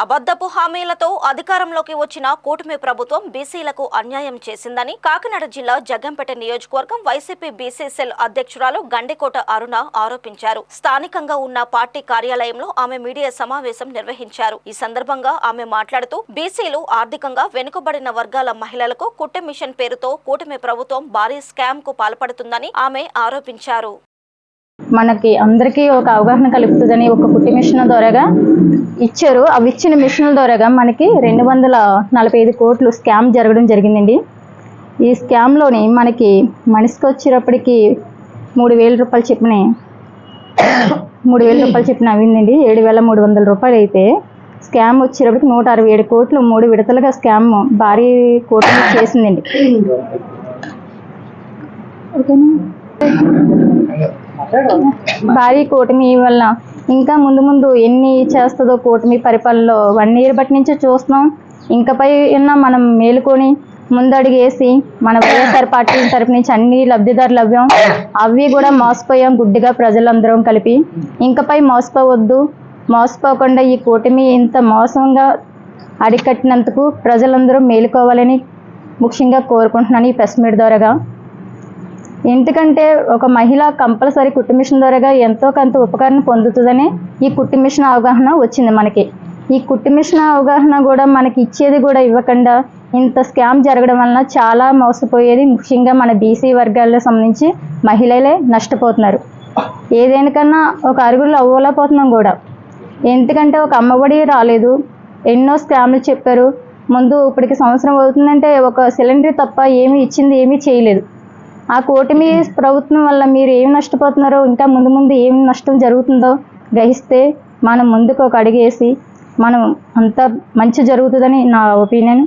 అబద్ధపు హామీలతో అధికారంలోకి వచ్చిన కూటమి ప్రభుత్వం బీసీలకు అన్యాయం చేసిందని కాకినాడ జిల్లా జగ్గంపేట నియోజకవర్గం వైసీపీ బీసీ సెల్ అధ్యక్షురాలు గండికోట అరుణ ఆరోపించారు. స్థానికంగా ఉన్న పార్టీ కార్యాలయంలో ఆమె మీడియా సమావేశం నిర్వహించారు. ఈ సందర్భంగా ఆమె మాట్లాడుతూ బీసీలు ఆర్థికంగా వెనుకబడిన వర్గాల మహిళలకు కుట్టు మిషన్ పేరుతో కూటమి ప్రభుత్వం భారీ స్కామ్ కు పాల్పడుతుందని ఆమె ఆరోపించారు. మనకి అందరికీ ఒక అవగాహన కలుగుతుందని ఒక కుట్టు మిషన్ ద్వారాగా ఇచ్చారు. అవి ఇచ్చిన మిషన్ల ద్వారాగా మనకి 245 కోట్లు స్కామ్ జరగడం జరిగిందండి. ఈ స్కామ్లోని మనకి మనిషికి వచ్చేటప్పటికి 3,000 రూపాయలు చెప్పిన 3,000 రూపాయలు చెప్పిన అయిందండి. 7,300 రూపాయలు అయితే స్కామ్ వచ్చేటప్పటికి 167 కోట్లు 3 విడతలుగా స్కామ్ భారీ కోట్లు చేసిందండి. ఓకేనా, భారీ కూటమి వల్ల ఇంకా ముందు ఎన్ని చేస్తుందో కూటమి పరిపాలనలో 1 ఇయర్ బట్టి నుంచే చూస్తున్నాం. ఇంకపై మనం మేలుకొని ముందడుగు వేసి మన వైఎస్ఆర్ పార్టీ తరపు నుంచి అన్ని లబ్ధిదారులు లభ్యం అవి కూడా మోసపోయాం గుడ్డిగా ప్రజలందరం కలిపి. ఇంకపై మోసపోవద్దు, మోసపోకుండా ఈ కూటమి ఇంత మోసంగా అడికట్టినందుకు ప్రజలందరూ మేలుకోవాలని ముఖ్యంగా కోరుకుంటున్నాను ఈ ప్రెస్ మీట్ ద్వారాగా. ఎందుకంటే ఒక మహిళ కంపల్సరీ కుట్టు మిషన్ ద్వారాగా ఎంతో కొంత ఉపకరణ పొందుతుందని ఈ కుట్టు మిషన్ అవగాహన వచ్చింది మనకి. ఈ కుట్టు మిషన్ అవగాహన కూడా మనకి ఇచ్చేది కూడా ఇవ్వకుండా ఇంత స్కామ్ జరగడం వలన చాలా మోసపోయేది ముఖ్యంగా మన బీసీ వర్గాలకు సంబంధించి మహిళలే నష్టపోతున్నారు. ఏదేనికన్నా ఒక అరుగులు అవ్వలేకపోతున్నాం కూడా. ఎందుకంటే ఒక అమ్మఒడి రాలేదు, ఎన్నో స్కామ్లు చెప్పారు. ముందు ఇప్పటికి సంవత్సరం అవుతుందంటే ఒక సిలిండర్ తప్ప ఏమీ చేయలేదు. ఆ కూటమి ప్రభుత్వం వల్ల మీరు ఏం నష్టపోతున్నారో ఇంకా ముందు ఏం నష్టం జరుగుతుందో గ్రహిస్తే మనం ముందుకు ఒక అడుగేసి మనం అంతా మంచి జరుగుతుందని నా ఒపీనియన్.